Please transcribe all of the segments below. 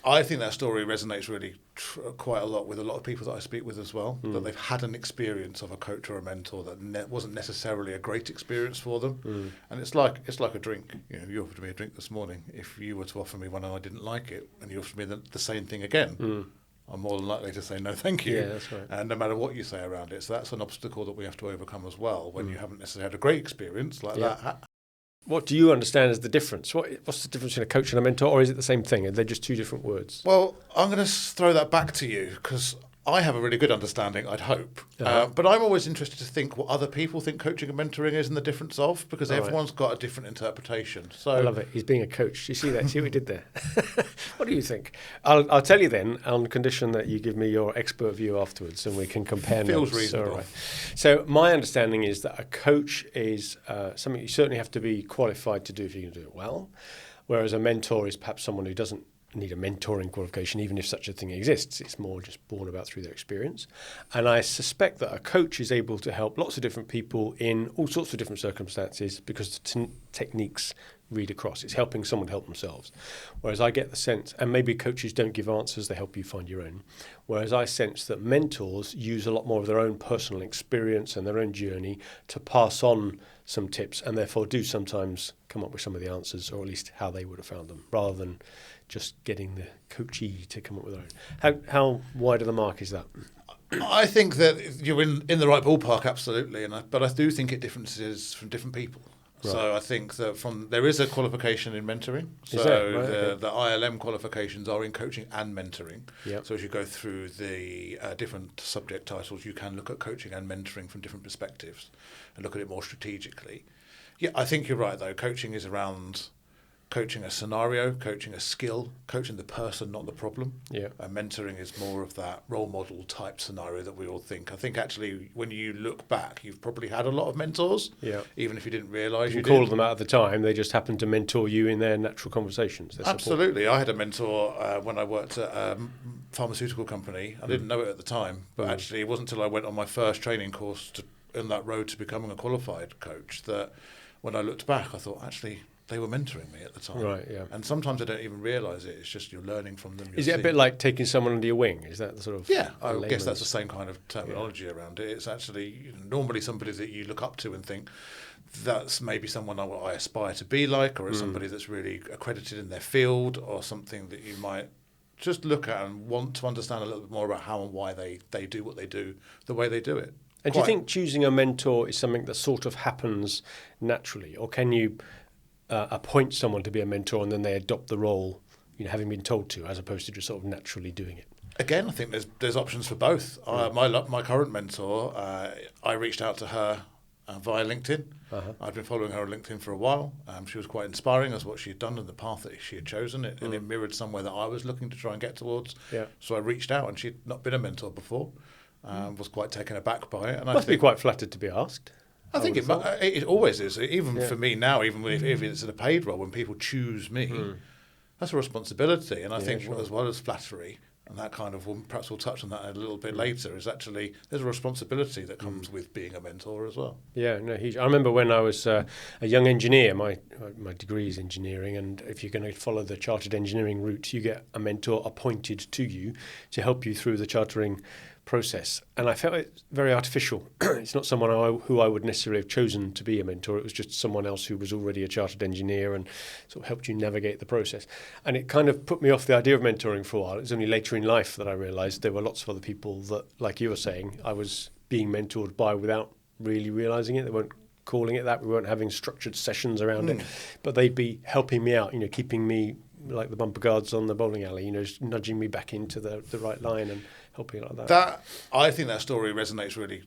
I think that story resonates really quite a lot with a lot of people that I speak with as well, that they've had an experience of a coach or a mentor that wasn't necessarily a great experience for them. And it's like a drink. You offered me a drink this morning. If you were to offer me one and I didn't like it, and you offered me the same thing again, I'm more than likely to say no thank you. Yeah, that's right. And no matter what you say around it. So that's an obstacle that we have to overcome as well when you haven't necessarily had a great experience like that. What do you understand as the difference? What's the difference between a coach and a mentor, or is it the same thing? Are they just two different words? Well, I'm going to throw that back to you because I have a really good understanding, I'd hope. But I'm always interested to think what other people think coaching and mentoring is and the difference of, because everyone's got a different interpretation. So I love it. He's being a coach. You see that? See what he did there? What do you think? I'll tell you then, on condition that you give me your expert view afterwards and we can compare notes. Feels reasonable. All right. So my understanding is that a coach is something you certainly have to be qualified to do if you're going to do it well, whereas a mentor is perhaps someone who doesn't need a mentoring qualification, even if such a thing exists. It's more just born about through their experience. And I suspect that a coach is able to help lots of different people in all sorts of different circumstances because the techniques read across. It's helping someone help themselves. Whereas I get the sense, and maybe coaches don't give answers, they help you find your own. Whereas I sense that mentors use a lot more of their own personal experience and their own journey to pass on some tips, and therefore do sometimes come up with some of the answers, or at least how they would have found them, rather than just getting the coachee to come up with their own. How wide of the mark is that? I think that you're in the right ballpark, absolutely, but I do think it differences from different people. Right. So I think that there is a qualification in mentoring. So the ILM qualifications are in coaching and mentoring. Yep. So as you go through the different subject titles, you can look at coaching and mentoring from different perspectives and look at it more strategically. Yeah, I think you're right, though. Coaching is around coaching a scenario, coaching a skill, coaching the person, not the problem. Yeah. Mentoring is more of that role model type scenario that we all think. I think actually when you look back, you've probably had a lot of mentors, even if you didn't realise you did. Call them out at the time, they just happened to mentor you in their natural conversations. Absolutely. I had a mentor when I worked at a pharmaceutical company. I didn't know it at the time, but actually it wasn't until I went on my first training course on that road to becoming a qualified coach that when I looked back, I thought, actually, they were mentoring me at the time. Right, yeah. And sometimes I don't even realise it. It's just you're learning from them. Is it a bit like taking someone under your wing? Is that the sort of... Yeah, I guess that's the same kind of terminology around it. It's actually normally somebody that you look up to and think, that's maybe someone I aspire to be like, or is somebody that's really accredited in their field, or something that you might just look at and want to understand a little bit more about how and why they do what they do, the way they do it. And do you think choosing a mentor is something that sort of happens naturally, or can you appoint someone to be a mentor and then they adopt the role, having been told to, as opposed to just sort of naturally doing it? Again, I think there's options for both. My current mentor, I reached out to her via LinkedIn. I'd been following her on LinkedIn for a while. She was quite inspiring as what she had done and the path that she had chosen, and it mirrored somewhere that I was looking to try and get towards. Yeah. So I reached out, and she'd not been a mentor before. Was quite taken aback by it. And Must be quite flattered to be asked. I think it always is. Even for me now, even if it's in a paid role, when people choose me, that's a responsibility. And I think as well as flattery, and that kind of, perhaps we'll touch on that a little bit later, is actually there's a responsibility that comes with being a mentor as well. Yeah, no, huge. I remember when I was a young engineer, my degree is engineering, and if you're going to follow the chartered engineering route, you get a mentor appointed to you to help you through the chartering process, and I felt it very artificial. It's not someone who I would necessarily have chosen to be a mentor. It was just someone else who was already a chartered engineer and sort of helped you navigate the process. And it kind of put me off the idea of mentoring for a while. It was only later in life that I realised there were lots of other people that, like you were saying, I was being mentored by without really realising it. They weren't calling it that. We weren't having structured sessions around it, but they'd be helping me out, keeping me like the bumper guards on the bowling alley, nudging me back into the right line and helping like that. I think that story resonates really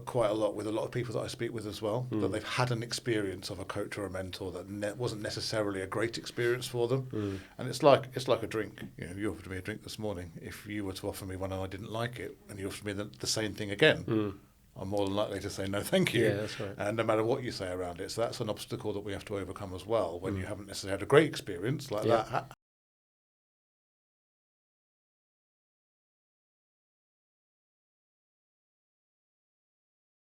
quite a lot with a lot of people that I speak with as well, that they've had an experience of a coach or a mentor that wasn't necessarily a great experience for them. And it's like a drink. You offered me a drink this morning. If you were to offer me one and I didn't like it, and you offered me the same thing again, I'm more than likely to say no thank you. Yeah, that's right. And no matter what you say around it. So that's an obstacle that we have to overcome as well when you haven't necessarily had a great experience like that.